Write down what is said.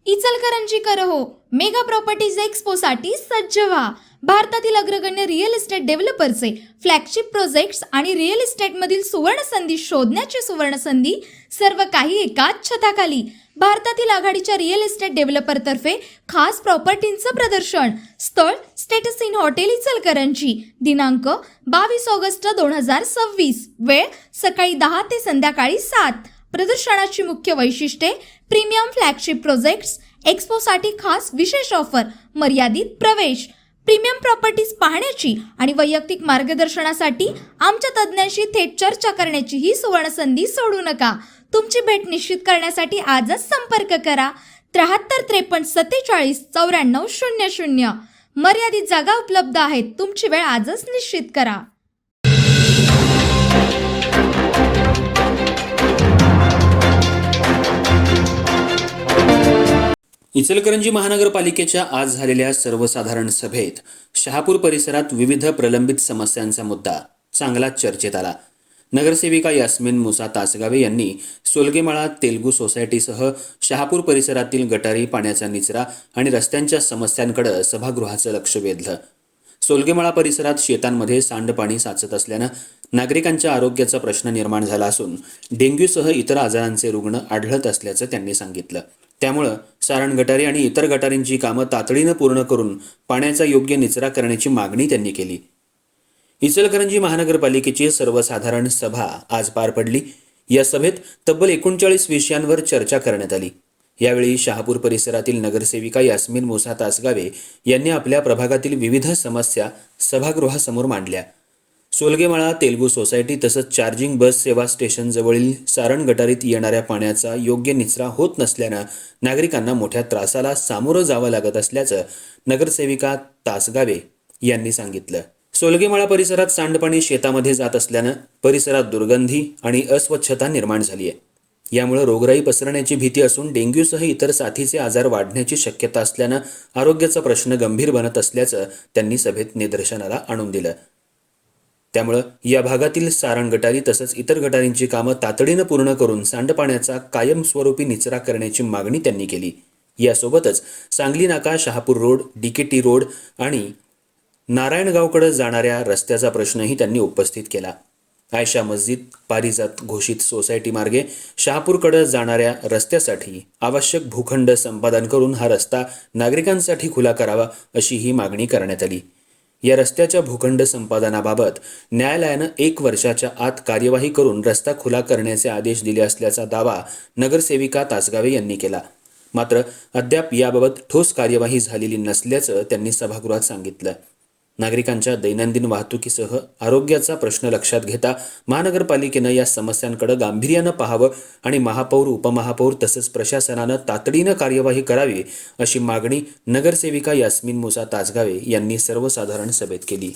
इचलकरंजीकर हो, mega properties एक्स्पोसाठी सज्ज व्हा. भारतातील अग्रगण्य रिअल इस्टेट डेव्हलपरचे फ्लॅगशिप प्रोजेक्ट्स आणि रिअल इस्टेटमधील सुवर्ण संधी शोधण्याची सुवर्ण संधी, सर्व काही एकाच छताखाली. भारतातील आघाडीच्या रिअल इस्टेट डेव्हलपरतर्फे खास प्रॉपर्टींचं प्रदर्शन. स्थळ स्टेटस इन हॉटेल इचलकरंजी. दिनांक 22 ऑगस्ट 2026. वेळ सकाळी 10 ते संध्याकाळी 7. प्रदर्शनाची मुख्य वैशिष्ट्ये: प्रीमियम फ्लॅगशिप प्रोजेक्ट्स. एक्स्पोसाठी खास विशेष ऑफर, मर्यादित प्रवेश. प्रीमियम प्रॉपर्टीज पाहण्याची आणि वैयक्तिक मार्गदर्शनासाठी आमच्या तज्ज्ञांशी थेट चर्चा करण्याची ही सुवर्ण संधी सोडू नका. तुमची भेट निश्चित करण्यासाठी आजच संपर्क करा. 73 53 47 94 00. मर्यादित जागा उपलब्ध आहेत. तुमची वेळ आजच निश्चित करा. इचलकरंजी महानगरपालिकेच्या आज झालेल्या सर्वसाधारण सभेत शहापूर परिसरात विविध प्रलंबित समस्यांचा मुद्दा चांगलाच चर्चेत आला. नगरसेविका यास्मिन मुसा तासगावे यांनी सोलगेमाळा तेलगू सोसायटीसह शहापूर परिसरातील गटारी, पाण्याचा निचरा आणि रस्त्यांच्या समस्यांकडे सभागृहाचं लक्ष वेधलं. सोलगेमाळा परिसरात शेतांमध्ये सांडपाणी साचत असल्यानं नागरिकांच्या आरोग्याचा प्रश्न निर्माण झाला असून डेंग्यूसह इतर आजारांचे रुग्ण आढळत असल्याचं त्यांनी सांगितलं. त्यामुळं सारण गटारी आणि इतर गटारींची कामं तातडीनं पूर्ण करून पाण्याचा योग्य निचरा करण्याची मागणी त्यांनी केली. इचलकरंजी महानगरपालिकेची सर्वसाधारण सभा आज पार पडली. या सभेत तब्बल 39 विषयांवर चर्चा करण्यात आली. यावेळी शहापूर परिसरातील नगरसेविका यास्मिन मुसा तासगावे यांनी आपल्या प्रभागातील विविध समस्या सभागृहासमोर मांडल्या. सोलगेमाळा तेलगू सोसायटी तसंच चार्जिंग बस सेवा स्टेशन जवळील सारण गटारीत येणाऱ्या पाण्याचा योग्य निचरा होत नसल्यानं नागरिकांना मोठ्या त्रासाला सामोरं जावं लागत असल्याचं नगरसेविका तासगावे यांनी सांगितलं. सोलगेमाळा परिसरात सांडपाणी शेतामध्ये जात असल्यानं परिसरात दुर्गंधी आणि अस्वच्छता निर्माण झाली आहे. यामुळे रोगराई पसरण्याची भीती असून डेंग्यूसह इतर साथीचे आजार वाढण्याची शक्यता असल्यानं आरोग्याचा प्रश्न गंभीर बनत असल्याचं त्यांनी सभेत निदर्शनाला आणून दिलं. त्यामुळे या भागातील सारण गटारी तसंच इतर गटारींची कामं तातडीनं पूर्ण करून सांडपाण्याचा कायमस्वरूपी निचरा करण्याची मागणी त्यांनी केली. यासोबतच सांगली नाका, शहापूर रोड, DKT रोड आणि नारायणगावकडे जाणाऱ्या रस्त्याचा प्रश्नही त्यांनी उपस्थित केला. आयशा मस्जिद पारिजात घोषित सोसायटी मार्गे शहापूरकडे जाणाऱ्या रस्त्यासाठी आवश्यक भूखंड संपादन करून हा रस्ता नागरिकांसाठी खुला करावा अशी ही मागणी करण्यात आली. या रस्त्याच्या भूखंड संपादनाबाबत न्यायालयानं 1 वर्षाच्या आत कार्यवाही करून रस्ता खुला करण्याचे आदेश दिले असल्याचा दावा नगरसेविका तासगावे यांनी केला. मात्र अद्याप याबाबत ठोस कार्यवाही झालेली नसल्याचं त्यांनी सभागृहात सांगितलं. नागरिकांच्या दैनंदिन वाहतुकीसह आरोग्याचा प्रश्न लक्षात घेता महानगरपालिकेनं या समस्यांकडे गांभीर्यानं पाहावं आणि महापौर, उपमहापौर तसंच प्रशासनानं तातडीनं कार्यवाही करावी अशी मागणी नगरसेविका यास्मिन मुसा तासगावे यांनी सर्वसाधारण सभेत केली.